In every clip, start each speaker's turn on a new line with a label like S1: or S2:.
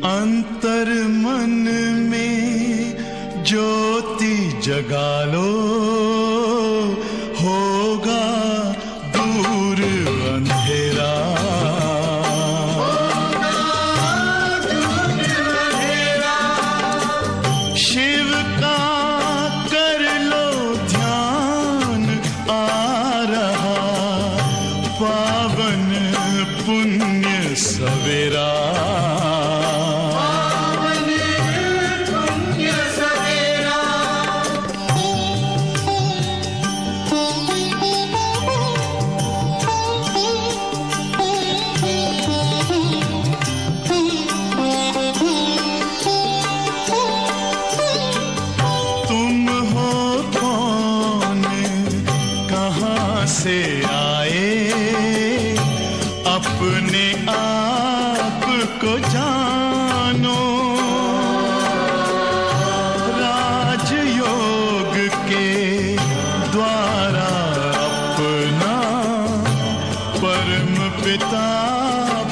S1: अंतर मन में ज्योति जगा लो, होगा दूर अंधेरा। शिव का कर लो ध्यान, आ रहा पावन पुण्य सवेरा। से आए अपने आप को जानो, राजयोग के द्वारा अपना परम पिता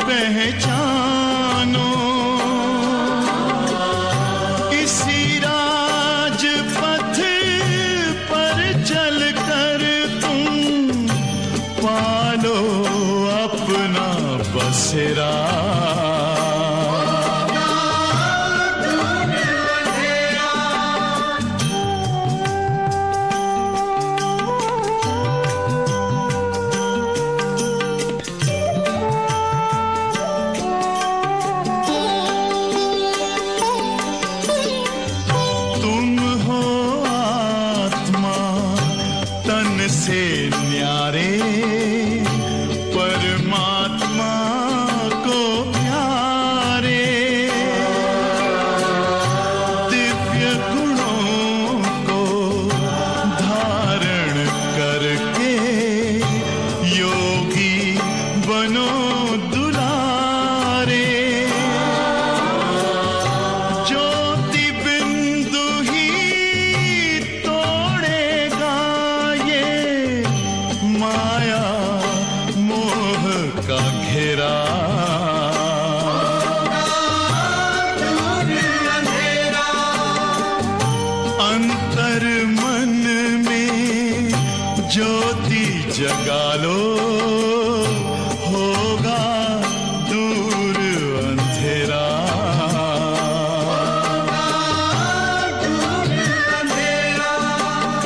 S1: पहचानो। इसी राजपथ पर चलकर पालो अपना बसेरा। तुम हो आत्मा तन से न्यारे, परमात्मा को प्यारे। दिव्य गुणों को धारण करके योगी बनो दुलारे। ज्योति बिंदु ही तोड़ेगा ये माया मोह का घेरा। अंतर मन में ज्योति जगा लो, होगा दूर अंधेरा।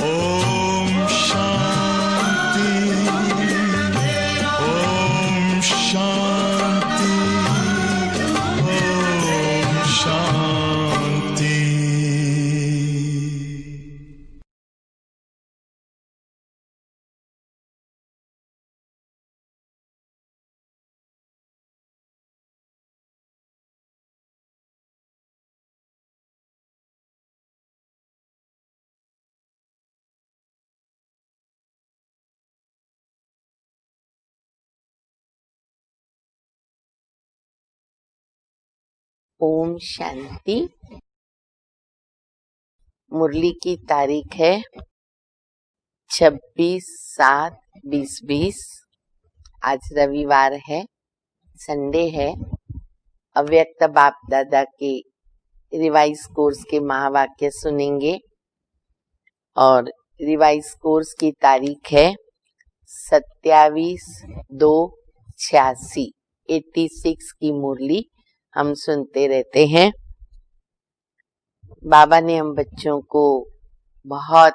S1: ओम शांति, ओम शांति, ओम शांति।
S2: ओम शांति। मुरली की तारीख है 26/7/2020। आज रविवार है, संडे है। अव्यक्त बाप दादा के रिवाइज कोर्स के महावाक्य सुनेंगे और रिवाइज कोर्स की तारीख है 27/2/86। 86 की मुरली हम सुनते रहते हैं। बाबा ने हम बच्चों को बहुत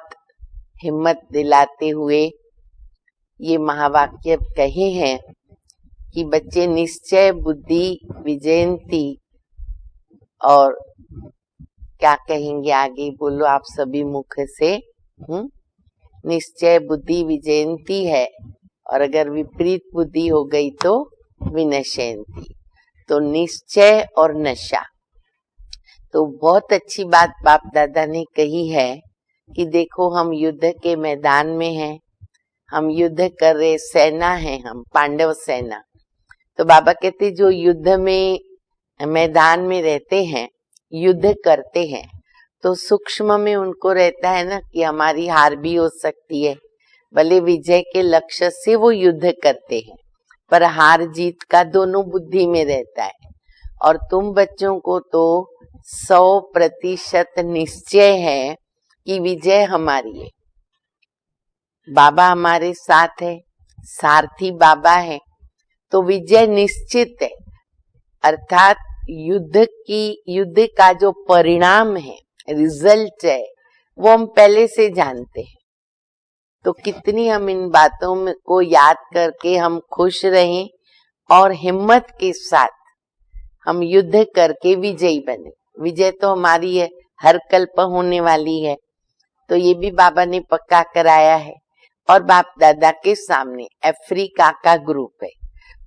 S2: हिम्मत दिलाते हुए ये महावाक्य कहे हैं कि बच्चे निश्चय बुद्धि विजयंती। और क्या कहेंगे आगे, बोलो आप सभी मुख से। निश्चय बुद्धि विजयंती है, और अगर विपरीत बुद्धि हो गई तो विनश्यंती। तो निश्चय और नशा। तो बहुत अच्छी बात बाप दादा ने कही है कि देखो हम युद्ध के मैदान में हैं, हम युद्ध कर रहे, सेना है, हम पांडव सेना। तो बाबा कहते जो युद्ध में मैदान में रहते हैं, युद्ध करते हैं, तो सूक्ष्म में उनको रहता है ना कि हमारी हार भी हो सकती है, भले विजय के लक्ष्य से वो युद्ध करते हैं, पर हार जीत का दोनों बुद्धि में रहता है। और तुम बच्चों को तो 100% निश्चय है कि विजय हमारी है। बाबा हमारे साथ है, सारथी बाबा है, तो विजय निश्चित है। अर्थात युद्ध का जो परिणाम है, रिजल्ट है, वो हम पहले से जानते हैं। तो कितनी हम इन बातों में को याद करके हम खुश रहें और हिम्मत के साथ हम युद्ध करके विजयी बने। विजय तो हमारी है, हर कल्प होने वाली है। तो ये भी बाबा ने पक्का कराया है। और बाप दादा के सामने अफ्रीका का ग्रुप है,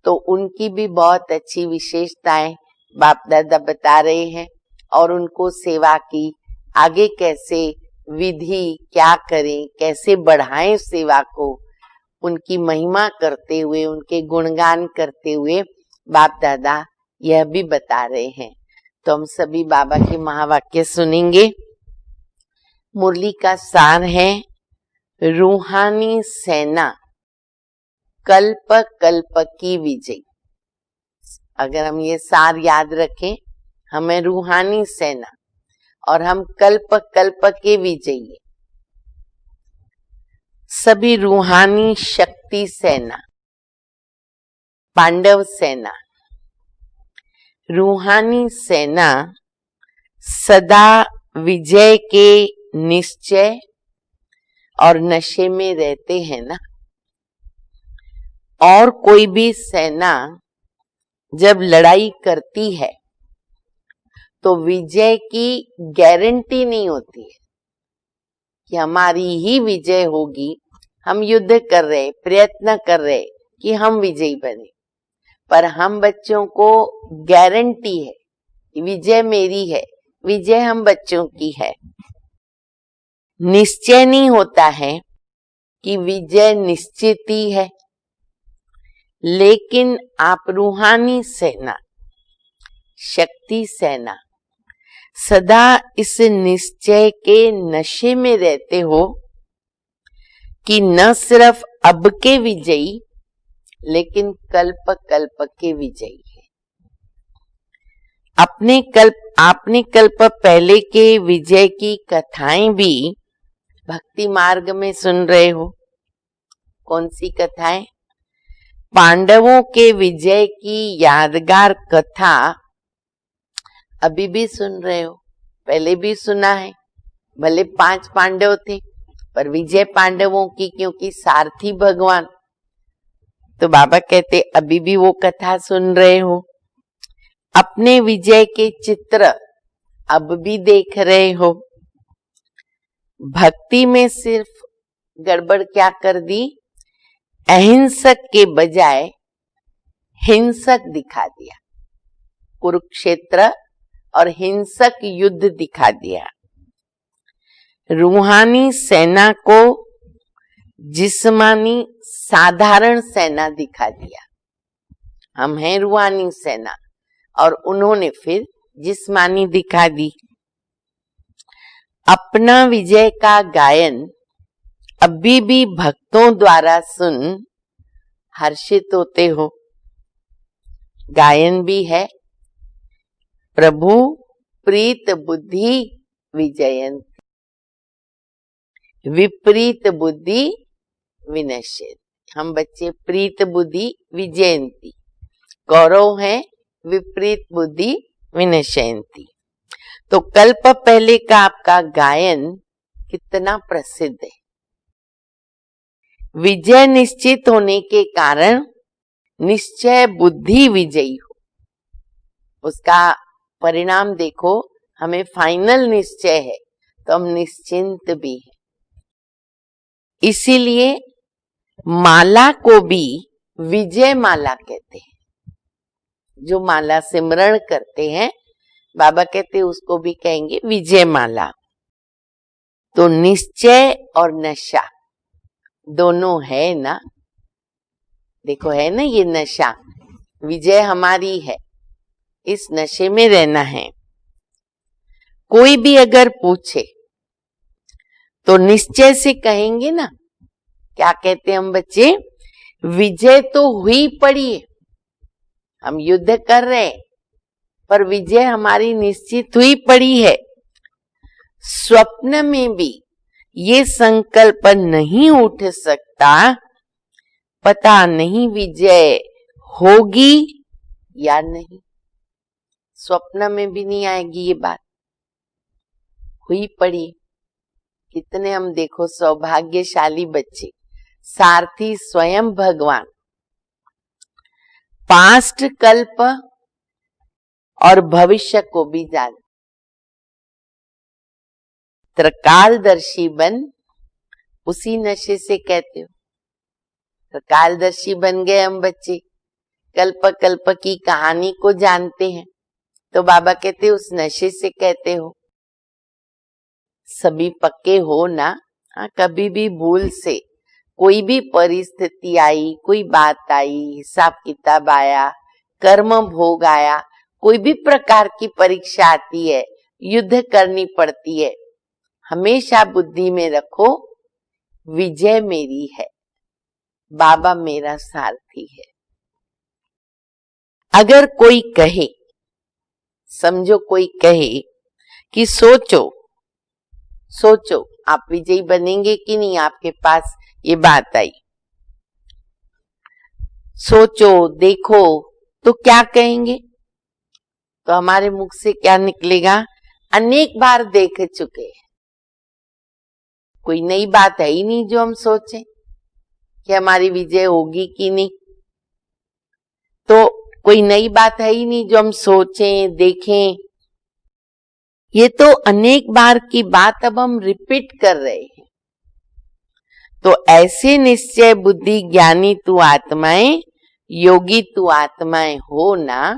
S2: तो उनकी भी बहुत अच्छी विशेषताएं बाप दादा बता रहे हैं। और उनको सेवा की आगे कैसे विधि क्या करें, कैसे बढ़ाएं सेवा को, उनकी महिमा करते हुए, उनके गुणगान करते हुए बाप दादा यह भी बता रहे हैं। तो हम सभी बाबा के महावाक्य सुनेंगे। मुरली का सार है, रूहानी सेना कल्प कल्प की विजय। अगर हम ये सार याद रखें, हमें रूहानी सेना और हम कल्प कल्प के विजयी। सभी रूहानी शक्ति सेना, पांडव सेना, रूहानी सेना सदा विजय के निश्चय और नशे में रहते हैं ना। और कोई भी सेना जब लड़ाई करती है तो विजय की गारंटी नहीं होती है कि हमारी ही विजय होगी। हम युद्ध कर रहे, प्रयत्न कर रहे कि हम विजयी बने, पर हम बच्चों को गारंटी है कि विजय मेरी है, विजय हम बच्चों की है। निश्चय नहीं होता है कि विजय निश्चित ही है, लेकिन आप रूहानी सेना, शक्ति सेना सदा इस निश्चय के नशे में रहते हो कि न सिर्फ अब के विजयी, लेकिन कल्प कल्प के विजयी है। आपने कल्प पहले के विजय की कथाएं भी भक्ति मार्ग में सुन रहे हो। कौन सी कथाएं? पांडवों के विजय की यादगार कथा अभी भी सुन रहे हो, पहले भी सुना है। भले 5 पांडव थे, पर विजय पांडवों की, क्योंकि सारथी भगवान। तो बाबा कहते अभी भी वो कथा सुन रहे हो। अपने विजय के चित्र अब भी देख रहे हो। भक्ति में सिर्फ गड़बड़ क्या कर दी, अहिंसक के बजाय हिंसक दिखा दिया। कुरुक्षेत्र और हिंसक युद्ध दिखा दिया। रूहानी सेना को जिस्मानी साधारण सेना दिखा दिया। हम हैं रूहानी सेना और उन्होंने फिर जिस्मानी दिखा दी। अपना विजय का गायन अभी भी भक्तों द्वारा सुन हर्षित होते हो। गायन भी है, प्रभु प्रीत बुद्धि विजयंती, विपरीत बुद्धि विनश्यति। हम बच्चे प्रीत बुद्धि विजयंती, कौरव हैं विपरीत बुद्धि विनश्यंती। तो कल्प पहले का आपका गायन कितना प्रसिद्ध है। विजय निश्चित होने के कारण निश्चय बुद्धि विजयी हो, उसका परिणाम देखो। हमें फाइनल निश्चय है तो हम निश्चिंत भी हैं। इसीलिए माला को भी विजय माला कहते हैं। जो माला सिमरण करते हैं, बाबा कहते हैं उसको भी कहेंगे विजय माला। तो निश्चय और नशा दोनों है ना। देखो है ना ये नशा, विजय हमारी है, इस नशे में रहना है। कोई भी अगर पूछे तो निश्चय से कहेंगे ना। क्या कहते हैं हम बच्चे? विजय तो हुई पड़ी है, हम युद्ध कर रहे हैं, पर विजय हमारी निश्चित हुई पड़ी है। स्वप्न में भी ये संकल्प नहीं उठ सकता, पता नहीं विजय होगी या नहीं। स्वप्न में भी नहीं आएगी ये बात, हुई पड़ी। कितने हम देखो सौभाग्यशाली बच्चे, सारथी स्वयं भगवान, पास्ट कल्प और भविष्य को भी जान, त्रिकालदर्शी बन, उसी नशे से कहते हो। त्रिकालदर्शी बन गए हम बच्चे, कल्प कल्प की कहानी को जानते हैं, तो बाबा कहते उस नशे से कहते हो। सभी पक्के हो ना, कभी भी भूल से कोई भी परिस्थिति आई, कोई बात आई, हिसाब किताब आया, कर्म भोग आया, कोई भी प्रकार की परीक्षा आती है, युद्ध करनी पड़ती है, हमेशा बुद्धि में रखो विजय मेरी है, बाबा मेरा सारथी है। अगर कोई कहे, समझो कोई कहे कि सोचो आप विजयी बनेंगे कि नहीं, आपके पास ये बात आई, सोचो देखो, तो क्या कहेंगे? तो हमारे मुख से क्या निकलेगा? अनेक बार देख चुके हैं, कोई नई बात है ही नहीं जो हम सोचें कि हमारी विजय होगी कि नहीं। तो कोई नई बात है ही नहीं जो हम सोचें देखें, ये तो अनेक बार की बात अब हम रिपीट कर रहे हैं। तो ऐसे निश्चय बुद्धि ज्ञानी तू आत्माएं, योगी तू आत्माएं हो ना,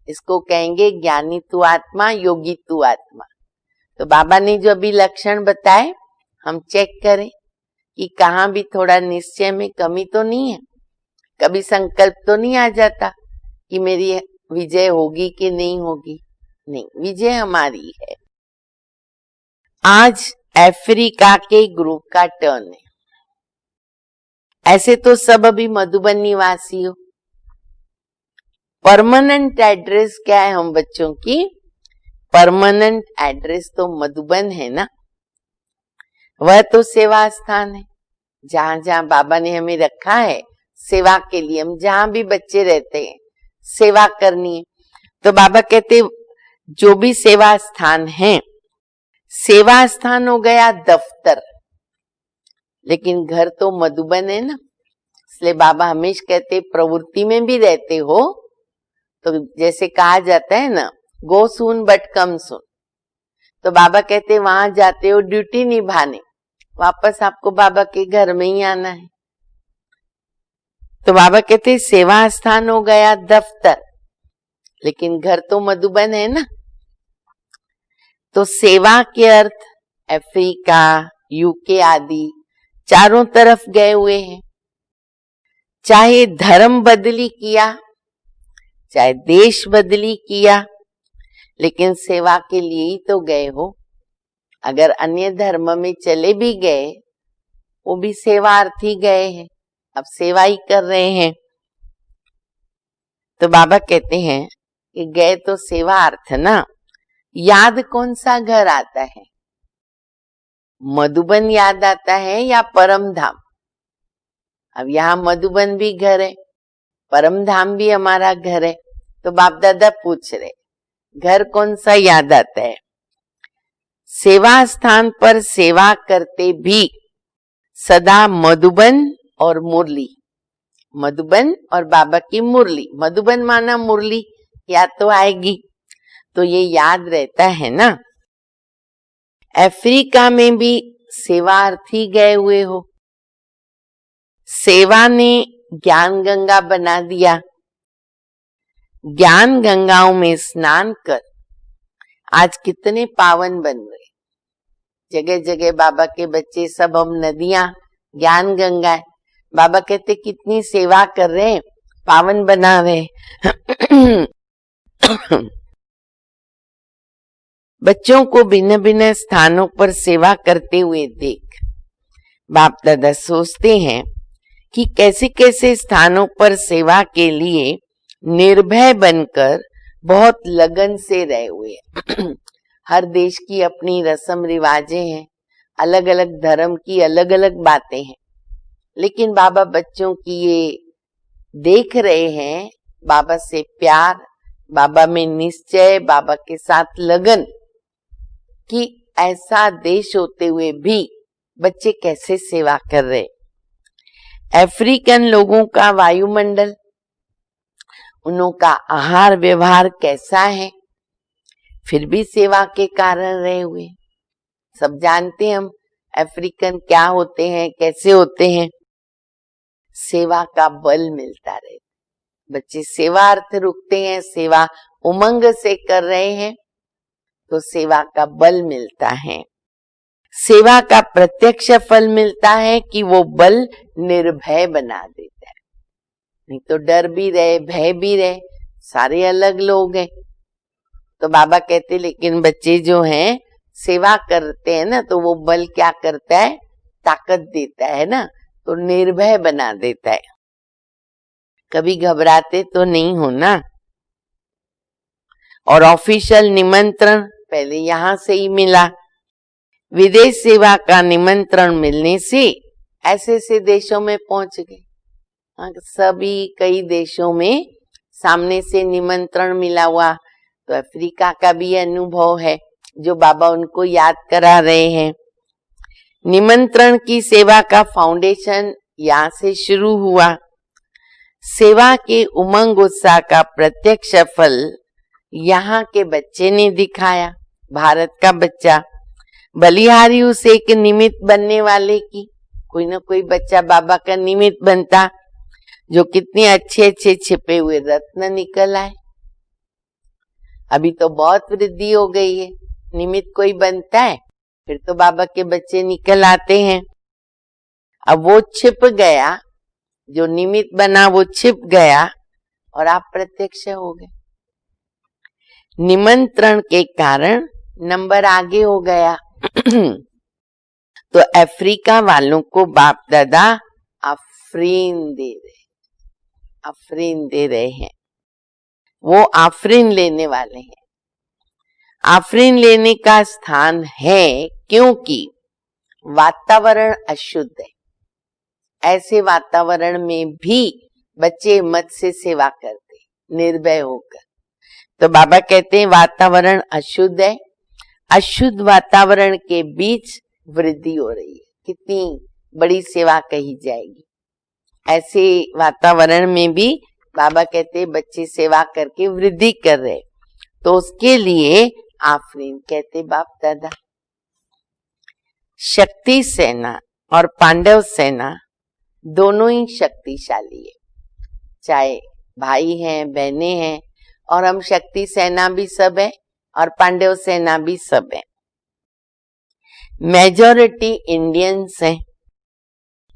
S2: इसको कहेंगे ज्ञानी तू आत्मा, योगी तू आत्मा। तो बाबा ने जो अभी लक्षण बताए, हम चेक करें कि कहाँ भी थोड़ा निश्चय में कमी तो नहीं है, कभी संकल्प तो नहीं आ जाता कि मेरी विजय होगी कि नहीं होगी। नहीं, विजय हमारी है। आज अफ्रीका के ग्रुप का टर्न है। ऐसे तो सब अभी मधुबन निवासी हो। परमानेंट एड्रेस क्या है हम बच्चों की? परमानेंट एड्रेस तो मधुबन है ना, वह तो सेवा स्थान है। जहां जहां बाबा ने हमें रखा है सेवा के लिए, हम जहां भी बच्चे रहते हैं सेवा करनी है। तो बाबा कहते जो भी सेवा स्थान है, सेवा स्थान हो गया दफ्तर, लेकिन घर तो मधुबन है ना, इसलिए बाबा हमेशा कहते प्रवृत्ति में भी रहते हो तो जैसे कहा जाता है ना, गो सून बट कम सून। तो बाबा कहते वहां जाते हो ड्यूटी निभाने, वापस आपको बाबा के घर में ही आना है। तो बाबा कहते सेवा स्थान हो गया दफ्तर, लेकिन घर तो मधुबन है ना। तो सेवा के अर्थ अफ्रीका, यूके आदि चारों तरफ गए हुए हैं। चाहे धर्म बदली किया, चाहे देश बदली किया, लेकिन सेवा के लिए ही तो गए हो। अगर अन्य धर्म में चले भी गए, वो भी सेवार्थी गए हैं, अब सेवा ही कर रहे हैं। तो बाबा कहते हैं कि गए तो सेवार्थ ना। याद कौन सा घर आता है? मधुबन याद आता है या परम धाम? अब यहाँ मधुबन भी घर है, परम धाम भी हमारा घर है। तो बाप दादा पूछ रहे घर कौन सा याद आता है? सेवा स्थान पर सेवा करते भी सदा मधुबन और मुरली, मधुबन और बाबा की मुरली, मधुबन माना मुरली याद तो आएगी, तो ये याद रहता है ना। अफ्रीका में भी सेवार्थी गए हुए हो, सेवा ने ज्ञान गंगा बना दिया। ज्ञान गंगाओं में स्नान कर आज कितने पावन बन गए। जगह जगह बाबा के बच्चे सब हम नदियां, ज्ञान गंगा है। बाबा कहते कितनी सेवा कर रहे हैं, पावन बना रहे। बच्चों को भिन्न भिन्न स्थानों पर सेवा करते हुए देख बाप दादा सोचते हैं कि कैसे कैसे स्थानों पर सेवा के लिए निर्भय बनकर बहुत लगन से रहे हुए हैं। हर देश की अपनी रस्म रिवाजें हैं, अलग अलग धर्म की अलग अलग बातें हैं, लेकिन बाबा बच्चों की ये देख रहे हैं, बाबा से प्यार, बाबा में निश्चय, बाबा के साथ लगन, कि ऐसा देश होते हुए भी बच्चे कैसे सेवा कर रहे। अफ्रीकन लोगों का वायुमंडल, उनका आहार व्यवहार कैसा है, फिर भी सेवा के कारण रहे हुए। सब जानते हैं हम अफ्रीकन क्या होते हैं, कैसे होते हैं। सेवा का बल मिलता रहे, बच्चे सेवार्थ रुकते हैं, सेवा उमंग से कर रहे हैं तो सेवा का बल मिलता है। सेवा का प्रत्यक्ष फल मिलता है कि वो बल निर्भय बना देता है। नहीं तो डर भी रहे, भय भी रहे, सारे अलग लोग हैं। तो बाबा कहते लेकिन बच्चे जो हैं सेवा करते हैं ना, तो वो बल क्या करता है, ताकत देता है ना, तो निर्भय बना देता है। कभी घबराते तो नहीं हो ना। और ऑफिशियल निमंत्रण पहले यहाँ से ही मिला, विदेश सेवा का निमंत्रण मिलने से ऐसे ऐसे देशों में पहुंच गए। सभी कई देशों में सामने से निमंत्रण मिला हुआ। तो अफ्रीका का भी अनुभव है जो बाबा उनको याद करा रहे हैं। निमंत्रण की सेवा का फाउंडेशन यहाँ से शुरू हुआ। सेवा के उमंग उत्साह का प्रत्यक्ष फल यहाँ के बच्चे ने दिखाया। भारत का बच्चा बलिहारी उस एक निमित्त बनने वाले की, कोई ना कोई बच्चा बाबा का निमित्त बनता, जो कितने अच्छे अच्छे छिपे हुए रत्न निकल आए। अभी तो बहुत वृद्धि हो गई है, निमित्त कोई बनता है फिर तो बाबा के बच्चे निकल आते हैं। अब वो छिप गया, जो निमित्त बना वो छिप गया और आप प्रत्यक्ष हो गए। निमंत्रण के कारण नंबर आगे हो गया। तो अफ्रीका वालों को बाप दादा आफरीन दे रहे हैं। वो आफरीन लेने वाले हैं। आफरीन लेने का स्थान है क्योंकि वातावरण अशुद्ध है। ऐसे वातावरण में भी बच्चे हिम्मत से सेवा करते, निर्भय होकर। तो बाबा कहते हैं वातावरण अशुद्ध है, अशुद्ध वातावरण के बीच वृद्धि हो रही है। कितनी बड़ी सेवा कही जाएगी। ऐसे वातावरण में भी बाबा कहते हैं बच्चे सेवा करके वृद्धि कर रहे, तो उसके लिए आफरीन कहते बाप दादा। शक्ति सेना और पांडव सेना दोनों ही शक्तिशाली है, चाहे भाई हैं, बहनें हैं, और हम शक्ति सेना भी सब है और पांडव सेना भी सब है। मेजॉरिटी इंडियंस हैं,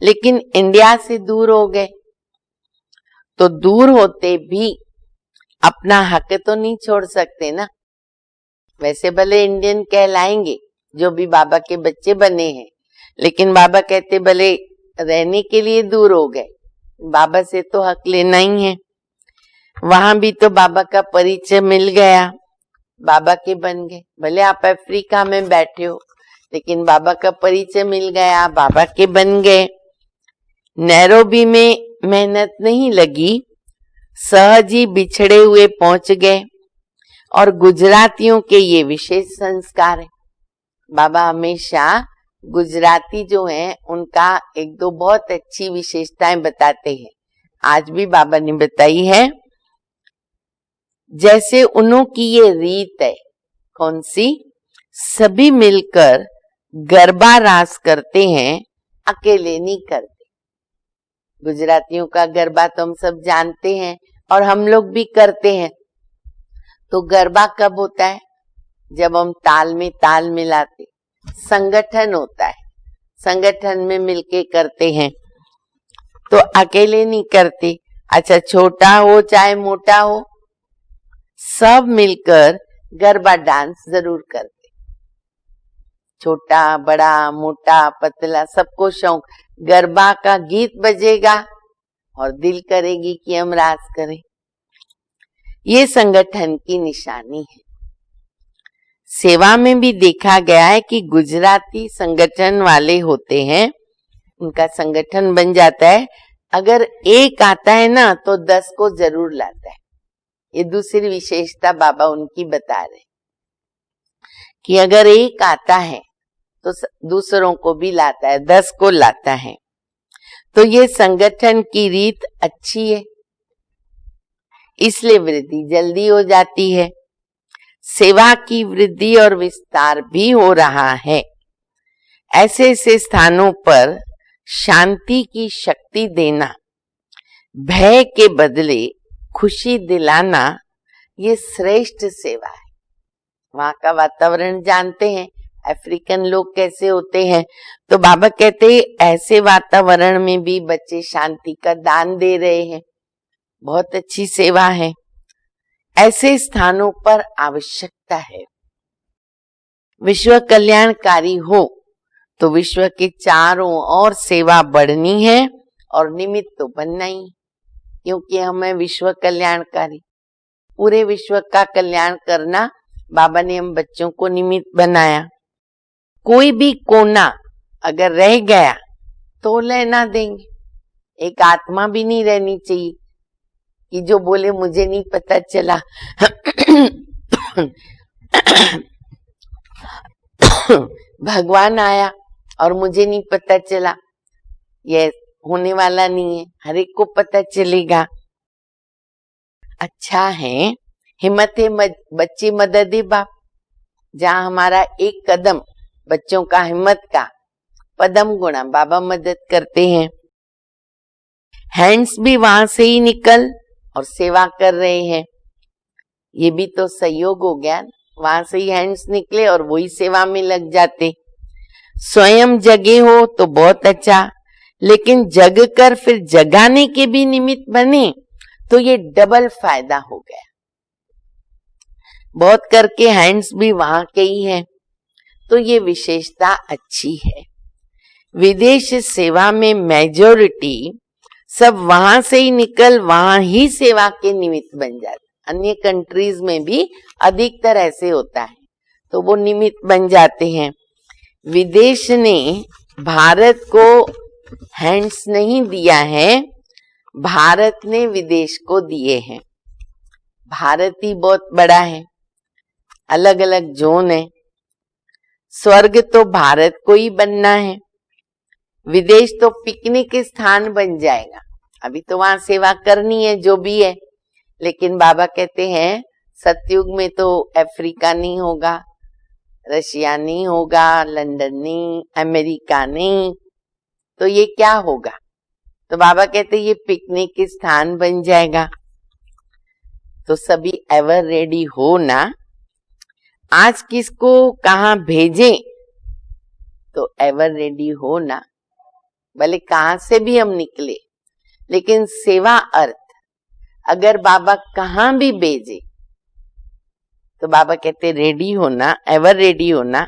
S2: लेकिन इंडिया से दूर हो गए। तो दूर होते भी अपना हक तो नहीं छोड़ सकते ना। वैसे भले इंडियन कहलाएंगे जो भी बाबा के बच्चे बने हैं, लेकिन बाबा कहते भले रहने के लिए दूर हो गए, बाबा से तो हक लेना ही है। वहां भी तो बाबा का परिचय मिल गया, बाबा के बन गए। भले आप अफ्रीका में बैठे हो, लेकिन बाबा का परिचय मिल गया, बाबा के बन गए। नैरोबी में मेहनत नहीं लगी, सहज ही बिछड़े हुए पहुंच गए। और गुजरातियों के ये विशेष संस्कार है। बाबा हमेशा गुजराती जो हैं उनका एक दो बहुत अच्छी विशेषताएं बताते हैं। आज भी बाबा ने बताई है। जैसे उन्हों की ये रीत है, कौन सी, सभी मिलकर गरबा रास करते हैं, अकेले नहीं करते। गुजरातियों का गरबा तो हम सब जानते हैं और हम लोग भी करते हैं। तो गरबा कब होता है, जब हम ताल में ताल मिलाते, संगठन होता है, संगठन में मिलके करते हैं, तो अकेले नहीं करते। अच्छा, छोटा हो चाहे मोटा हो, सब मिलकर गरबा डांस जरूर करते। छोटा बड़ा मोटा पतला सबको शौक, गरबा का गीत बजेगा और दिल करेगी कि हम रास करें। ये संगठन की निशानी है। सेवा में भी देखा गया है कि गुजराती संगठन वाले होते हैं, उनका संगठन बन जाता है, अगर एक आता है ना तो 10 को जरूर लाता है। ये दूसरी विशेषता बाबा उनकी बता रहे कि अगर एक आता है तो दूसरों को भी लाता है, 10 को लाता है। तो ये संगठन की रीत अच्छी है, इसलिए वृद्धि जल्दी हो जाती है। सेवा की वृद्धि और विस्तार भी हो रहा है। ऐसे ऐसे स्थानों पर शांति की शक्ति देना, भय के बदले खुशी दिलाना, ये श्रेष्ठ सेवा है। वहां का वातावरण जानते हैं, अफ्रीकन लोग कैसे होते हैं, तो बाबा कहते हैं ऐसे वातावरण में भी बच्चे शांति का दान दे रहे हैं, बहुत अच्छी सेवा है। ऐसे स्थानों पर आवश्यकता है। विश्व कल्याणकारी हो तो विश्व के चारों ओर सेवा बढ़नी है और निमित्त तो बनना ही, क्योंकि हमें विश्व कल्याणकारी, पूरे विश्व का कल्याण करना, बाबा ने हम बच्चों को निमित्त बनाया। कोई भी कोना अगर रह गया तो लेना देंगे। एक आत्मा भी नहीं रहनी चाहिए कि जो बोले मुझे नहीं पता चला। भगवान आया और मुझे नहीं पता चला, ये होने वाला नहीं है, हर एक को पता चलेगा। अच्छा है, हिम्मत है बच्चे मदद है बाप। जहाँ हमारा एक कदम बच्चों का हिम्मत का पदम गुणा बाबा मदद करते हैं। हैंड्स भी वहां से ही निकल और सेवा कर रहे हैं, ये भी तो सहयोग हो गया। वहां से ही हैंड्स निकले और वही सेवा में लग जाते। स्वयं जगे हो तो बहुत अच्छा, लेकिन जग कर फिर जगाने के भी निमित्त बने तो ये डबल फायदा हो गया। बहुत करके हैंड्स भी वहां के ही हैं, तो ये विशेषता अच्छी है। विदेश सेवा में मेजॉरिटी सब वहां से ही निकल वहां ही सेवा के निमित्त बन जाते। अन्य कंट्रीज में भी अधिकतर ऐसे होता है, तो वो निमित्त बन जाते हैं। विदेश ने भारत को हैंड्स नहीं दिया है, भारत ने विदेश को दिए हैं। भारत ही बहुत बड़ा है, अलग अलग जोन है। स्वर्ग तो भारत को ही बनना है, विदेश तो पिकनिक स्थान बन जाएगा। अभी तो वहां सेवा करनी है जो भी है, लेकिन बाबा कहते हैं सतयुग में तो अफ्रीका नहीं होगा, रशिया नहीं होगा, लंदन नहीं, अमेरिका नहीं, तो ये क्या होगा? तो बाबा कहते ये पिकनिक स्थान बन जाएगा। तो सभी एवर रेडी हो ना। आज किसको कहाँ भेजें तो एवर रेडी हो ना। भले कहाँ से भी हम निकले, लेकिन सेवा अर्थ अगर बाबा कहाँ भी भेजे तो बाबा कहते रेडी होना, एवर रेडी होना।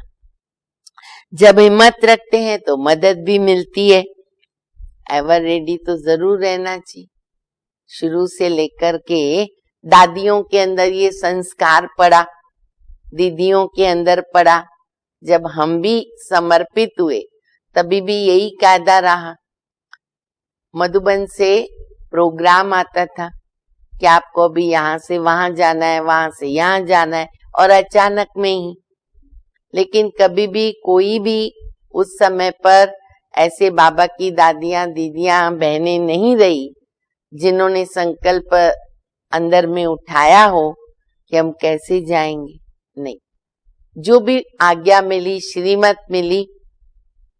S2: जब हिम्मत रखते हैं तो मदद भी मिलती है। एवर रेडी तो जरूर रहना चाहिए। शुरू से लेकर के दादियों के अंदर ये संस्कार पड़ा, दीदियों के अंदर पड़ा। जब हम भी समर्पित हुए तभी भी यही कायदा रहा। मधुबन से प्रोग्राम आता था कि आपको भी यहाँ से वहां जाना है, वहां से यहाँ जाना है, और अचानक में ही। लेकिन कभी भी कोई भी उस समय पर ऐसे बाबा की दादियां, दीदियां, बहनें नहीं रही जिन्होंने संकल्प अंदर में उठाया हो कि हम कैसे जाएंगे। नहीं, जो भी आज्ञा मिली, श्रीमत मिली,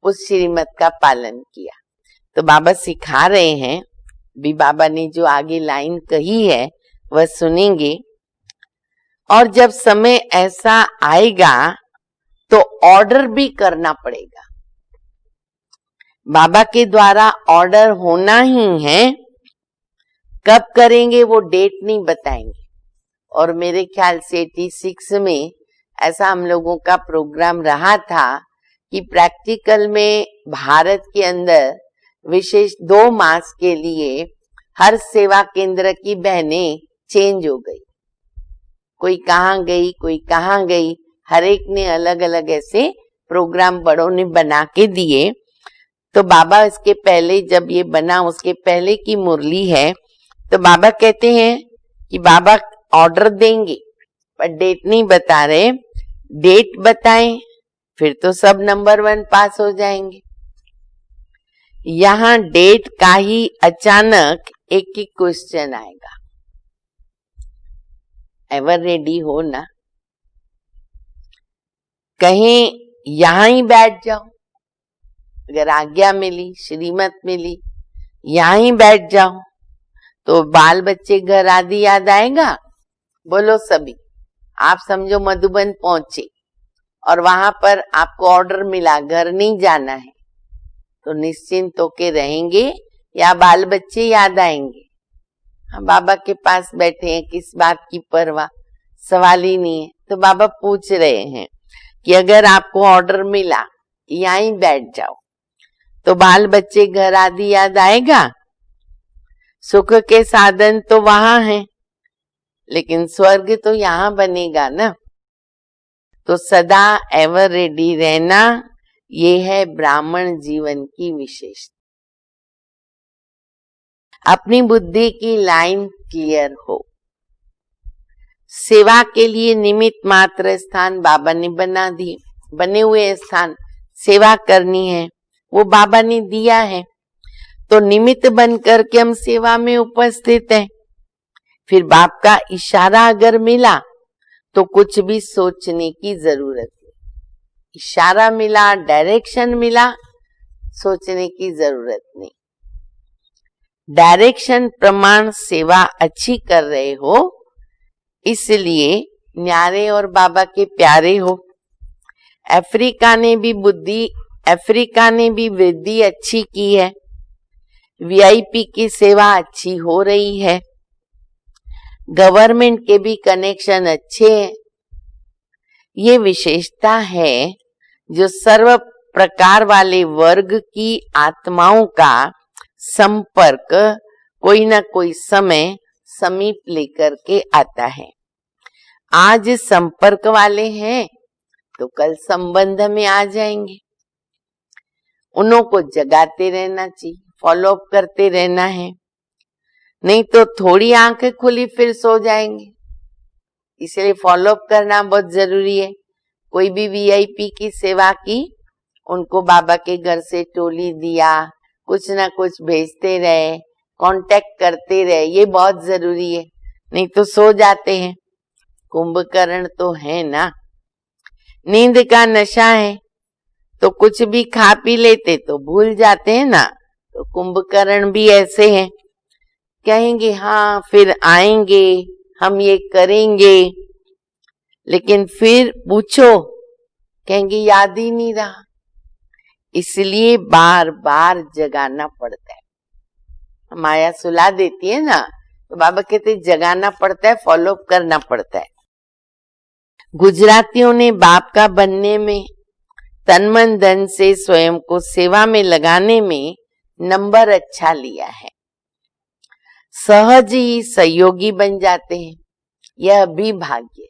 S2: उस श्रीमत का पालन किया। तो बाबा सिखा रहे हैं, भी बाबा ने जो आगे लाइन कही है वह सुनेंगे। और जब समय ऐसा आएगा तो ऑर्डर भी करना पड़ेगा। बाबा के द्वारा ऑर्डर होना ही है, कब करेंगे वो डेट नहीं बताएंगे। और मेरे ख्याल से 86 में ऐसा हम लोगों का प्रोग्राम रहा था कि प्रैक्टिकल में भारत के अंदर विशेष 2 मास के लिए हर सेवा केंद्र की बहनें चेंज हो गई, कोई कहाँ गई कोई कहाँ गई, हर एक ने अलग अलग ऐसे प्रोग्राम बड़ों ने बना के दिए। तो बाबा इसके पहले जब ये बना उसके पहले की मुरली है, तो बाबा कहते हैं कि बाबा ऑर्डर देंगे पर डेट नहीं बता रहे, डेट बताएं फिर तो सब नंबर 1 पास हो जाएंगे। यहाँ डेट का ही अचानक एक ही क्वेश्चन आएगा, एवर रेडी हो ना? कहीं यहां ही बैठ जाओ, अगर आज्ञा मिली श्रीमत मिली यहां ही बैठ जाओ तो बाल बच्चे घर आदि याद आएगा? बोलो सभी। आप समझो मधुबन पहुंचे और वहां पर आपको ऑर्डर मिला घर नहीं जाना है, तो निश्चिंत होके रहेंगे या बाल बच्चे याद आएंगे? हम बाबा के पास बैठे हैं, किस बात की परवाह, सवाल ही नहीं है। तो बाबा पूछ रहे हैं कि अगर आपको ऑर्डर मिला यहाँ ही बैठ जाओ तो बाल बच्चे घर आदि याद आएगा? सुख के साधन तो वहां हैं, लेकिन स्वर्ग तो यहाँ बनेगा ना। तो सदा एवर रेडी रहना, ये है ब्राह्मण जीवन की विशेषता। अपनी बुद्धि की लाइन क्लियर हो। सेवा के लिए निमित्त मात्र स्थान बाबा ने बना दिए, बने हुए स्थान सेवा करनी है वो बाबा ने दिया है, तो निमित्त बन करके हम सेवा में उपस्थित हैं। फिर बाप का इशारा अगर मिला तो कुछ भी सोचने की जरूरत नहीं, इशारा मिला डायरेक्शन मिला, सोचने की जरूरत नहीं। डायरेक्शन प्रमाण सेवा अच्छी कर रहे हो इसलिए न्यारे और बाबा के प्यारे हो। अफ्रीका ने भी वृद्धि अच्छी की है, वीआईपी की सेवा अच्छी हो रही है, गवर्नमेंट के भी कनेक्शन अच्छे हैं। ये विशेषता है जो सर्व प्रकार वाले वर्ग की आत्माओं का संपर्क कोई ना कोई समय समीप लेकर के आता है। आज संपर्क वाले हैं तो कल संबंध में आ जाएंगे। उन्हों को जगाते रहना चाहिए, फॉलो अप करते रहना है, नहीं तो थोड़ी आंखें खुली फिर सो जाएंगे। इसलिए फॉलो अप करना बहुत जरूरी है। कोई भी वीआईपी की सेवा की, उनको बाबा के घर से टोली दिया, कुछ ना कुछ भेजते रहे, कांटेक्ट करते रहे, ये बहुत जरूरी है, नहीं तो सो जाते हैं। कुंभकर्ण तो है ना, नींद का नशा है तो कुछ भी खा पी लेते तो भूल जाते हैं ना। तो कुंभकर्ण भी ऐसे हैं, कहेंगे हाँ फिर आएंगे हम ये करेंगे, लेकिन फिर पूछो कहेंगे याद ही नहीं रहा। इसलिए बार बार जगाना पड़ता है। माया सुला देती है ना, तो बाबा कहते जगाना पड़ता है, फॉलो करना पड़ता है। गुजरातियों ने बाप का बनने में, तन मन धन से स्वयं को सेवा में लगाने में नंबर अच्छा लिया है, सहज ही सहयोगी बन जाते हैं। यह भी भाग्य।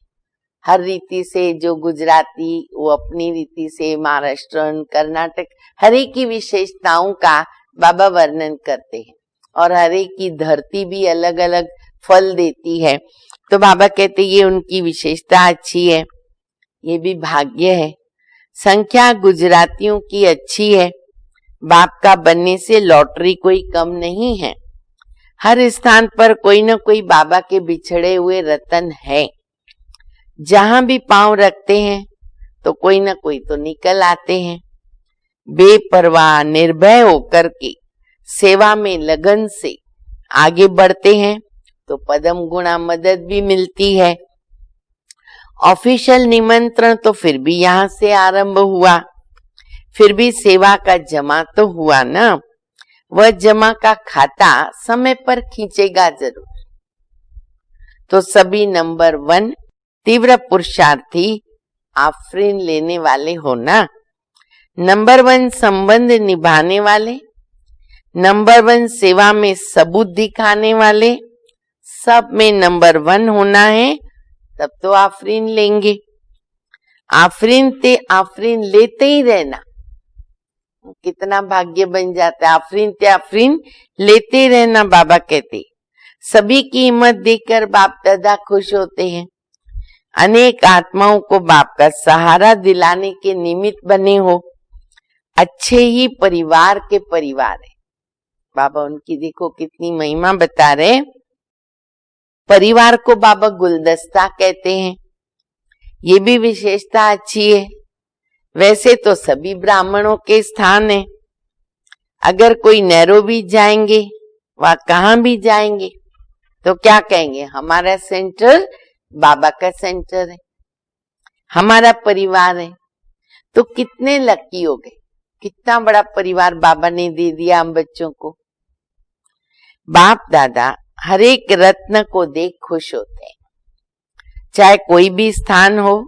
S2: हर रीति से जो गुजराती वो अपनी रीति से, महाराष्ट्रन कर्नाटक हर एक की विशेषताओं का बाबा वर्णन करते हैं, और हर एक की धरती भी अलग अलग फल देती है। तो बाबा कहते ये उनकी विशेषता अच्छी है, ये भी भाग्य है। संख्या गुजरातियों की अच्छी है, बाप का बनने से लॉटरी कोई कम नहीं है। हर स्थान पर कोई न कोई बाबा के बिछड़े हुए रतन है। जहां भी पांव रखते हैं तो कोई न कोई तो निकल आते हैं। बेपरवाह निर्भय होकर के सेवा में लगन से आगे बढ़ते हैं तो पदम गुणा मदद भी मिलती है। ऑफिशियल निमंत्रण तो फिर भी यहाँ से आरंभ हुआ, फिर भी सेवा का जमा तो हुआ ना। वह जमा का खाता समय पर खींचेगा जरूर। तो सभी नंबर 1 तीव्र पुरुषार्थी आफरीन लेने वाले हो ना। नंबर 1 संबंध निभाने वाले, नंबर 1 सेवा में सबूत दिखाने वाले, सब में नंबर 1 होना है, तब तो आफरीन लेंगे। आफरीन ते आफरीन लेते ही रहना, कितना भाग्य बन जाता है। आफरीन ते आफरीन लेते ही रहना, बाबा कहते। सभी की हिम्मत देखकर बाप दादा खुश होते हैं। अनेक आत्माओं को बाप का सहारा दिलाने के निमित्त बने हो। अच्छे ही परिवार के परिवार है। बाबा उनकी देखो कितनी महिमा बता रहे। परिवार को बाबा गुलदस्ता कहते हैं, ये भी विशेषता अच्छी है। वैसे तो सभी ब्राह्मणों के स्थान है। अगर कोई नैरोबी जाएंगे, वह कहाँ भी जाएंगे, तो क्या कहेंगे, हमारा सेंटर बाबा का सेंटर है, हमारा परिवार है। तो कितने लकी हो गए, कितना बड़ा परिवार बाबा ने दे दिया हम बच्चों को। बाप दादा हर एक रत्न को देख खुश होते हैं। चाहे कोई भी स्थान हो,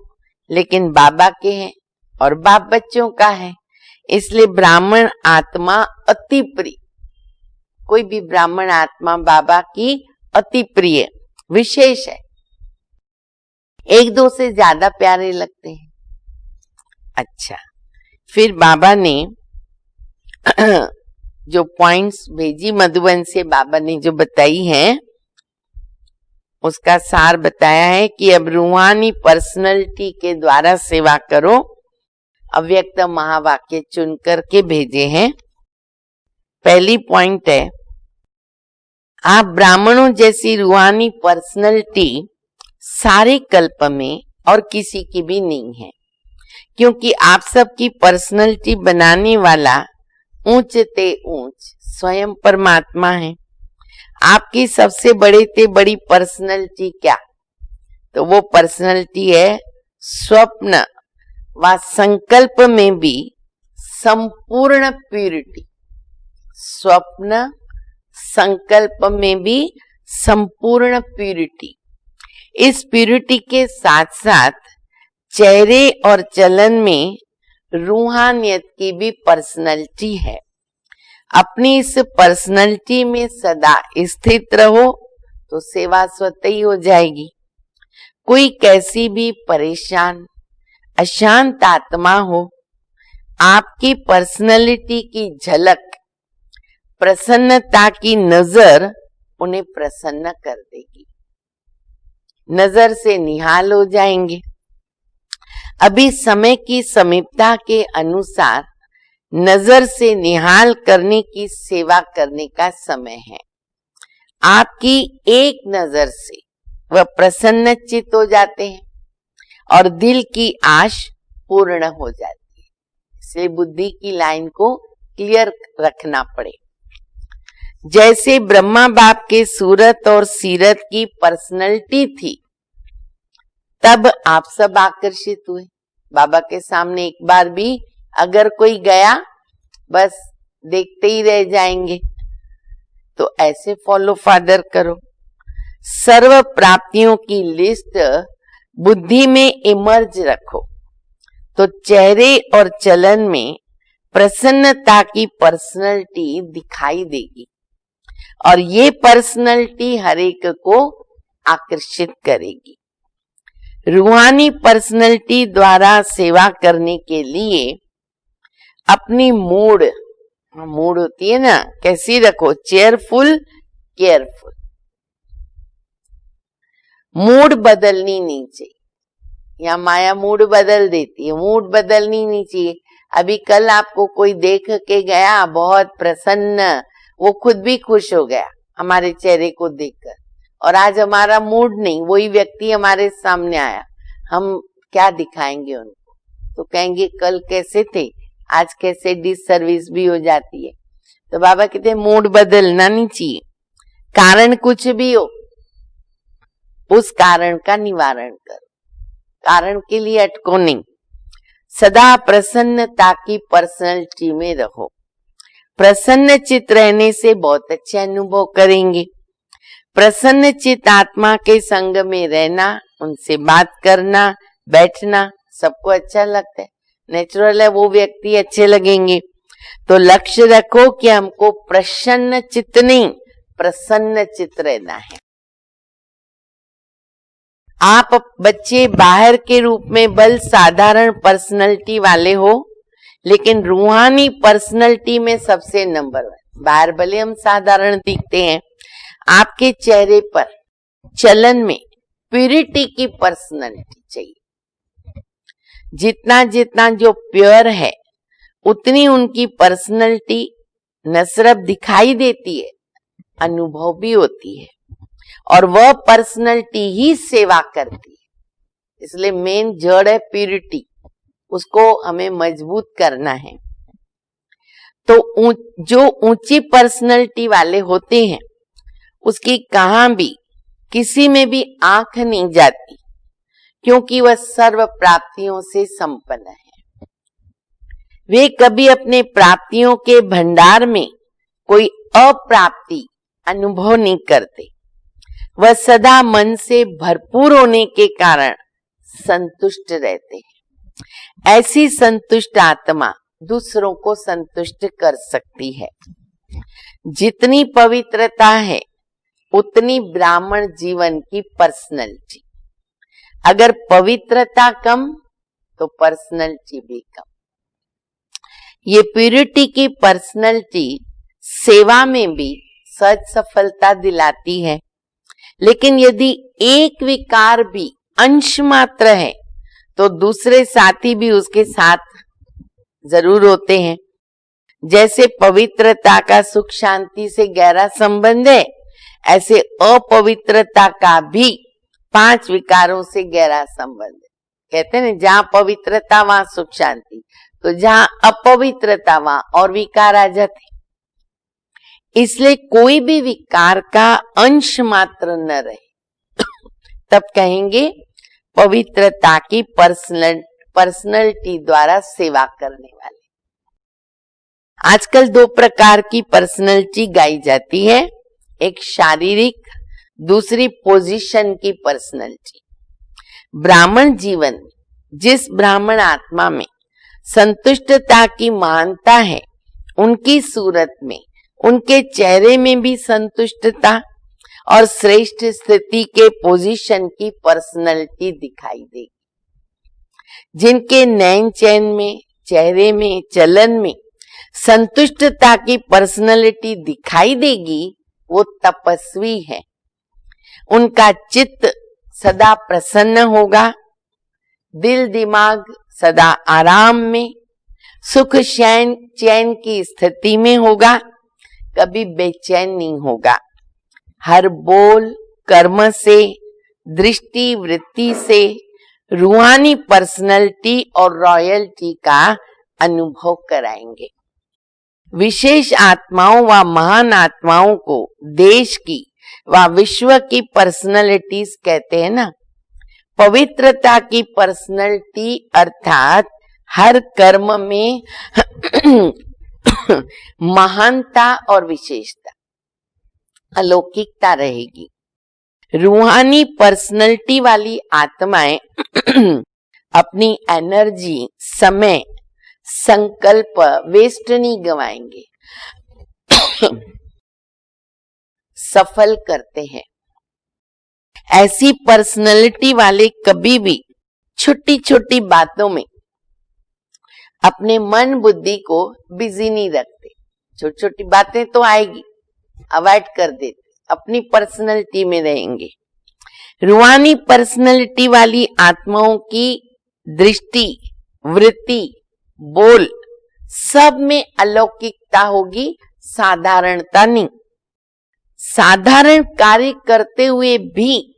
S2: लेकिन बाबा के हैं और बाप बच्चों का है, इसलिए ब्राह्मण आत्मा अति प्रिय। कोई भी ब्राह्मण आत्मा बाबा की अति प्रिय विशेष है, एक दो से ज्यादा प्यारे लगते हैं। अच्छा, फिर बाबा ने जो पॉइंट्स भेजी मधुबन से, बाबा ने जो बताई है उसका सार बताया है कि अब रूहानी पर्सनैलिटी के द्वारा सेवा करो। अव्यक्त महावाक्य चुन करके भेजे हैं। पहली पॉइंट है, आप ब्राह्मणों जैसी रूहानी पर्सनैलिटी सारे कल्प में और किसी की भी नहीं है, क्योंकि आप सबकी पर्सनैलिटी बनाने वाला ऊंच ते ऊंच स्वयं परमात्मा है। आपकी सबसे बड़े ते बड़ी पर्सनैलिटी क्या, तो वो पर्सनैलिटी है स्वप्न व संकल्प में भी संपूर्ण प्यूरिटी। स्वप्न संकल्प में भी संपूर्ण प्यूरिटी। इस प्यूरिटी के साथ साथ चेहरे और चलन में रूहानियत की भी पर्सनैलिटी है। अपनी इस पर्सनैलिटी में सदा स्थित रहो तो सेवा स्वतः ही हो जाएगी। कोई कैसी भी परेशान अशांत आत्मा हो, आपकी पर्सनैलिटी की झलक, प्रसन्नता की नजर उन्हें प्रसन्न कर देगी, नजर से निहाल हो जाएंगे। अभी समय की समीपता के अनुसार नजर से निहाल करने की सेवा करने का समय है। आपकी एक नजर से वह प्रसन्नचित हो जाते हैं और दिल की आश पूर्ण हो जाती है। इसलिए बुद्धि की लाइन को क्लियर रखना पड़े। जैसे ब्रह्मा बाप के सूरत और सीरत की पर्सनैलिटी थी, तब आप सब आकर्षित हुए। बाबा के सामने एक बार भी अगर कोई गया, बस देखते ही रह जाएंगे। तो ऐसे फॉलो फादर करो। सर्व प्राप्तियों की लिस्ट बुद्धि में इमर्ज रखो, तो चेहरे और चलन में प्रसन्नता की पर्सनैलिटी दिखाई देगी और ये पर्सनैलिटी हर एक को आकर्षित करेगी। रूहानी पर्सनैलिटी द्वारा सेवा करने के लिए अपनी मूड होती है ना, कैसी रखो, चेयरफुल केयरफुल। मूड बदलनी नहीं चाहिए, या माया मूड बदल देती है, मूड बदलनी नहीं चाहिए। अभी कल आपको कोई देख के गया बहुत प्रसन्न, वो खुद भी खुश हो गया हमारे चेहरे को देखकर, और आज हमारा मूड नहीं, वही व्यक्ति हमारे सामने आया, हम क्या दिखाएंगे उनको, तो कहेंगे कल कैसे थे, आज कैसे डिससर्विस भी हो जाती है। तो बाबा कहते हैं मूड बदलना नहीं चाहिए। कारण कुछ भी हो, उस कारण का निवारण करो, कारण के लिए अटको नहीं। सदा प्रसन्नता की पर्सनैलिटी में रहो। प्रसन्न चित रहने से बहुत अच्छे अनुभव करेंगे। प्रसन्न चित आत्मा के संग में रहना, उनसे बात करना, बैठना सबको अच्छा लगता है। नेचुरल है वो व्यक्ति अच्छे लगेंगे। तो लक्ष्य रखो कि हमको प्रसन्न चित्त नहीं, प्रसन्न चित्त रहना है। आप बच्चे बाहर के रूप में बल साधारण पर्सनैलिटी वाले हो, लेकिन रूहानी पर्सनैलिटी में सबसे नंबर 1। बाहर भले हम साधारण दिखते हैं, आपके चेहरे पर चलन में प्यूरिटी की पर्सनैलिटी चाहिए। जितना जितना जो प्योर है उतनी उनकी पर्सनैलिटी न सिर्फ दिखाई देती है, अनुभव भी होती है, और वह पर्सनैलिटी ही सेवा करती है। इसलिए मेन जड़ है प्यूरिटी, उसको हमें मजबूत करना है। तो जो ऊंची पर्सनैलिटी वाले होते हैं उसकी कहां भी किसी में भी आंख नहीं जाती, क्योंकि वह सर्व प्राप्तियों से संपन्न है। वे कभी अपने प्राप्तियों के भंडार में कोई अप्राप्ति अनुभव नहीं करते। वह सदा मन से भरपूर होने के कारण संतुष्ट रहते हैं। ऐसी संतुष्ट आत्मा दूसरों को संतुष्ट कर सकती है। जितनी पवित्रता है उतनी ब्राह्मण जीवन की पर्सनैलिटी। अगर पवित्रता कम तो पर्सनैलिटी भी कम। ये प्यूरिटी की पर्सनैलिटी सेवा में भी सहज सफलता दिलाती है, लेकिन यदि एक विकार भी अंश मात्र है तो दूसरे साथी भी उसके साथ जरूर होते हैं। जैसे पवित्रता का सुख शांति से गहरा संबंध है, ऐसे अपवित्रता का भी 5 विकारों से गहरा संबंध है। कहते हैं ना, जहां पवित्रता वहां सुख शांति, तो जहां अपवित्रता वहां और विकार आ जाते। इसलिए कोई भी विकार का अंश मात्र न रहे तब कहेंगे पवित्रता की पर्सनैलिटी द्वारा सेवा करने वाले। आजकल 2 प्रकार की पर्सनैलिटी गाई जाती है, एक शारीरिक, दूसरी पोजीशन की पर्सनैलिटी। ब्राह्मण जीवन में जिस ब्राह्मण आत्मा में संतुष्टता की महानता है, उनकी सूरत में, उनके चेहरे में भी संतुष्टता और श्रेष्ठ स्थिति के पोजीशन की पर्सनैलिटी दिखाई देगी। जिनके नैन चैन में, चेहरे में, चलन में संतुष्टता की पर्सनैलिटी दिखाई देगी, वो तपस्वी है। उनका चित्त सदा प्रसन्न होगा, दिल दिमाग सदा आराम में, सुख चैन की स्थिति में होगा, कभी बेचैन नहीं होगा। हर बोल कर्म से, दृष्टि वृत्ति से रूहानी पर्सनैलिटी और रॉयल्टी का अनुभव कराएंगे। विशेष आत्माओं व महान आत्माओं को देश की व विश्व की पर्सनैलिटीज कहते हैं ना। पवित्रता की पर्सनैलिटी अर्थात हर कर्म में महानता और विशेषता, अलौकिकता रहेगी। रूहानी पर्सनैलिटी वाली आत्माएं अपनी एनर्जी, समय, संकल्प वेस्ट नहीं गवाएंगे, सफल करते हैं। ऐसी पर्सनैलिटी वाले कभी भी छोटी छोटी बातों में अपने मन बुद्धि को बिजी नहीं रखते। छोटी छोटी बातें तो आएगी, अवॉइड कर देते, अपनी पर्सनैलिटी में रहेंगे। रूहानी पर्सनैलिटी वाली आत्माओं की दृष्टि, वृत्ति, बोल सब में अलौकिकता होगी, साधारणता नहीं। साधारण कार्य करते हुए भी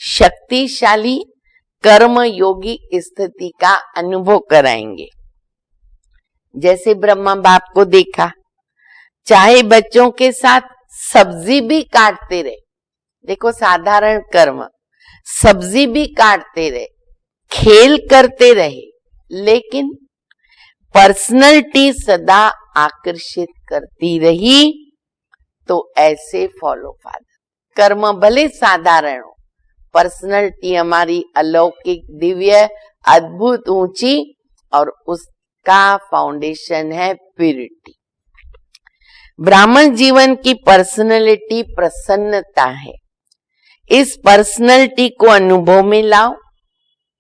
S2: शक्तिशाली कर्म योगी स्थिति का अनुभव कराएंगे। जैसे ब्रह्मा बाप को देखा, चाहे बच्चों के साथ सब्जी भी काटते रहे, देखो साधारण कर्म, सब्जी भी काटते रहे, खेल करते रहे, लेकिन पर्सनैलिटी सदा आकर्षित करती रही। तो ऐसे फॉलो फादर, कर्म भले साधारण हो, पर्सनैलिटी हमारी अलौकिक, दिव्य, अद्भुत, ऊंची और उसका फाउंडेशन है प्यूरिटी। ब्राह्मण जीवन की पर्सनैलिटी प्रसन्नता है। इस पर्सनैलिटी को अनुभव में लाओ,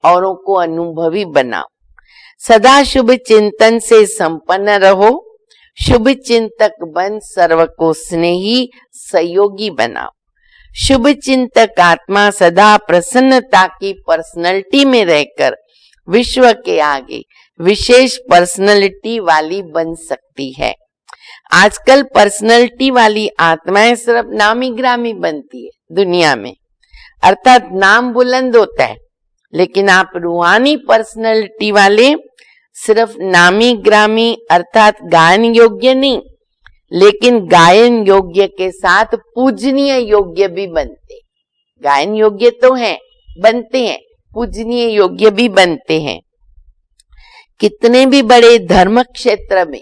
S2: औरों को अनुभवी बनाओ। सदा शुभ चिंतन से संपन्न रहो। शुभ चिंतक बन सर्व को स्नेही सहयोगी बनाओ। शुभ चिंतक आत्मा सदा प्रसन्नता की पर्सनैलिटी में रहकर विश्व के आगे विशेष पर्सनैलिटी वाली बन सकती है। आजकल पर्सनैलिटी वाली आत्माएं सिर्फ नामी ग्रामी बनती है दुनिया में, अर्थात नाम बुलंद होता है, लेकिन आप रूहानी पर्सनैलिटी वाले सिर्फ नामी ग्रामी अर्थात गायन योग्य नहीं, लेकिन गायन योग्य के साथ पूजनीय योग्य भी बनते। गायन योग्य तो हैं, बनते हैं, पूजनीय योग्य भी बनते हैं। कितने भी बड़े धर्म क्षेत्र में,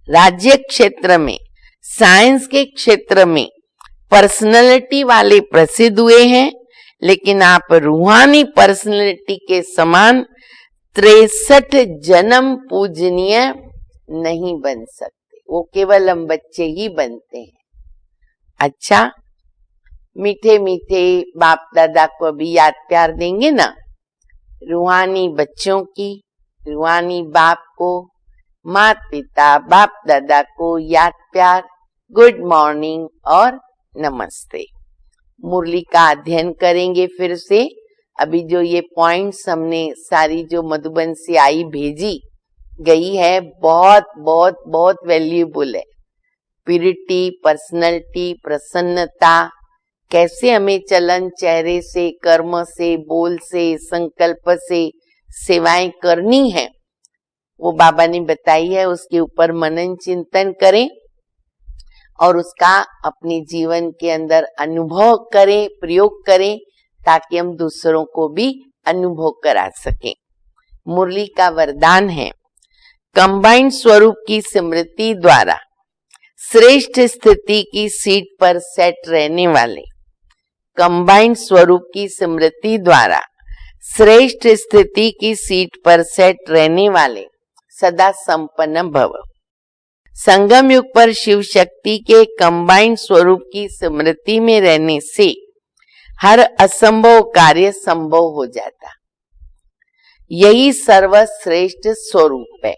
S2: राज्य क्षेत्र में, साइंस के क्षेत्र में पर्सनैलिटी वाले प्रसिद्ध हुए हैं, लेकिन आप रूहानी पर्सनैलिटी के समान 63 जन्म पूजनीय नहीं बन सकते। वो केवल हम बच्चे ही बनते हैं। अच्छा, मीठे मीठे बाप दादा को भी याद प्यार देंगे ना। रूहानी बच्चों की, रूहानी बाप को, माता पिता बाप दादा को याद प्यार, गुड मॉर्निंग और नमस्ते। मुरली का अध्ययन करेंगे फिर से। अभी जो ये पॉइंट्स हमने सारी जो मधुबन से आई भेजी गई है, बहुत बहुत बहुत वैल्यूएबल है। प्यूरिटी, पर्सनैलिटी, प्रसन्नता, कैसे हमें चलन चेहरे से, कर्म से, बोल से, संकल्प से सेवाएं करनी है, वो बाबा ने बताई है। उसके ऊपर मनन चिंतन करें और उसका अपने जीवन के अंदर अनुभव करें, प्रयोग करें, ताकि हम दूसरों को भी अनुभव करा सकें। मुरली का वरदान है, कंबाइंड स्वरूप की स्मृति द्वारा श्रेष्ठ स्थिति की सीट पर सेट रहने वाले, कंबाइंड स्वरूप की स्मृति द्वारा श्रेष्ठ स्थिति की सीट पर सेट रहने वाले सदा संपन्न भव। संगम युग पर शिव शक्ति के कंबाइंड स्वरूप की स्मृति में रहने से हर असंभव कार्य संभव हो जाता। यही सर्वश्रेष्ठ स्वरूप है।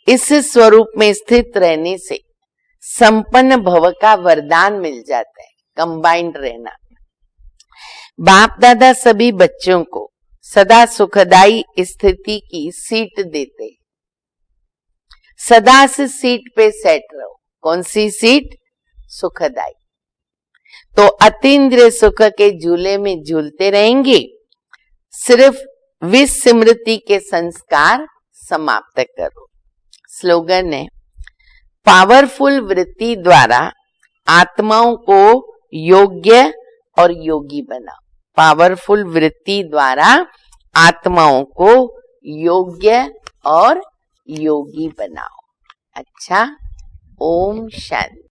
S2: इस स्वरूप में स्थित रहने से संपन्न भव का वरदान मिल जाता है, कंबाइंड रहना। बाप दादा सभी बच्चों को सदा सुखदाई स्थिति की सीट देते। सदा से सीट पे सेट रहो। कौन सी सीट? सुखदाई। तो अतीन्द्रिय सुख के झूले में झूलते रहेंगे। सिर्फ विस्मृति के संस्कार समाप्त करो। स्लोगन है, पावरफुल वृत्ति द्वारा आत्माओं को योग्य और योगी बनाओ। पावरफुल वृत्ति द्वारा आत्माओं को योग्य और योगी बनाओ। अच्छा, ओम शांति।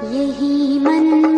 S3: यही मन